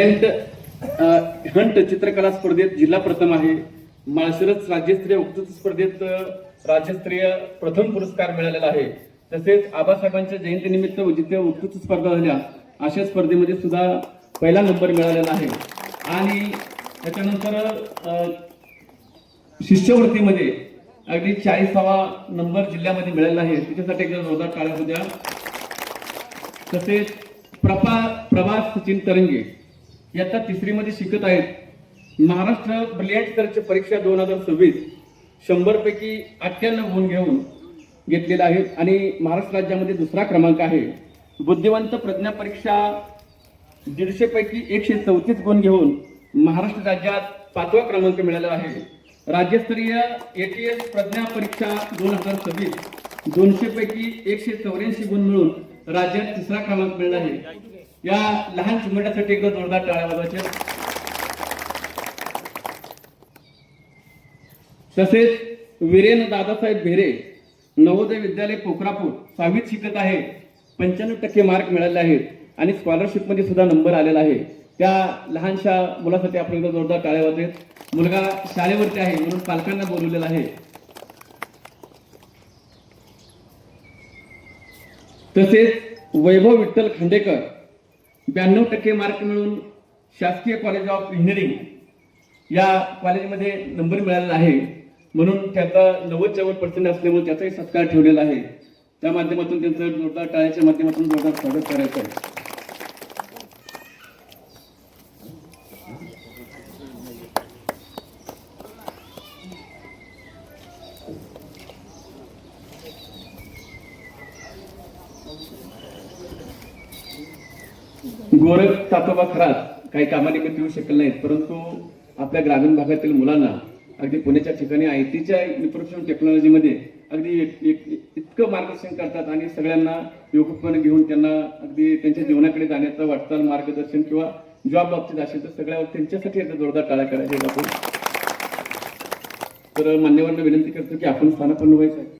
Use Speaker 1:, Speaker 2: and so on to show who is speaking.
Speaker 1: Hunt चित्रकला स्पर्धेत जिल्हा प्रथम आहे. माळशिरस राज्यस्तरीय वक्तृत्व स्पर्धेत राज्यस्तरीय प्रथम पुरस्कार मिळालेला आहे. तसेच आबासाहेबांच्या जयंतीनिमित्त जिथे वक्तृत्व स्पर्धा झाल्या अशा स्पर्धेमध्ये सुद्धा पहिला नंबर मिळालेला आहे. आणि त्याच्यानंतर शिष्यवृत्तीमध्ये अगदी 40वा नंबर जिल्ह्यामध्ये मिळालेला आहे. त्याच्यासाठी एकदा जोरदार टाळ्या होऊ द्या. तसेच प्रभास सचिन तरंगे इयत्ता 3री मध्ये शिकत आहेत. महाराष्ट्र ब्रिलियंट स्टरची परीक्षा 2026 100 पैकी 98 गुण घेऊन घेतलेला आहे आणि महाराष्ट्र राज्यामध्ये दुसरा क्रमांक आहे. बुद्धिवंत प्रज्ञा परीक्षा 150 पैकी 134 गुण घेऊन महाराष्ट्र राज्यात 5वा क्रमांक मिळाला आहे. राज्यस्तरीय ATS प्रज्ञा परीक्षा 2026 200 पैकी 184 गुण मिळून राज्यात 3रा क्रमांक मिळाला आहे. या लहान चिमुरड्यासाठी एकदा जोरदार टाळ्या वाजवायच्या. तसेच वीरेन दादासाहेब भेरे नवोदय विद्यालय पोखरापूर 6वीत शिकत आहे. 95% मार्क मिळाले आहेत आणि स्कॉलरशिप मध्ये सुद्धा नंबर आलेला आहे. त्या लहानशा मुलासाठी आपण एकदा जोरदार टाळ्या वाजवेत. मुलगा शाळेवरती आहे म्हणून पालकांना बोलवलेला आहे. तसेच वैभव विठ्ठल खांडेकर 92% मार्क मिळून शासकीय कॉलेज ऑफ इंजिनिअरिंग या कॉलेजमध्ये नंबर मिळालेला आहे. म्हणून त्याचा 90% असल्यामुळे त्याचाही सत्कार ठेवलेला आहे. त्या माध्यमातून त्यांचं जोरदार टाळ्याच्या माध्यमातून जोरदार स्वागत करायचं आहे. गोरख तातोबा खरात काही कामानिमित्त येऊ शकले नाहीत, परंतु आपल्या ग्रामीण भागातील मुलांना अगदी पुण्याच्या ठिकाणी ITच्या इन्फॉर्मेशन टेक्नॉलॉजीमध्ये अगदी इतकं मार्गदर्शन करतात आणि सगळ्यांना योग्यपणे घेऊन त्यांना अगदी त्यांच्या जीवनाकडे जाण्याचं वाटचाल मार्गदर्शन किंवा जॉब बाबतीत असेल तर सगळ्या त्यांच्यासाठी एकदा जोरदार टाळ्या करायच्या आपण. तर मान्यवरांना विनंती करतो की आपण स्थानापन्न व्हायचं.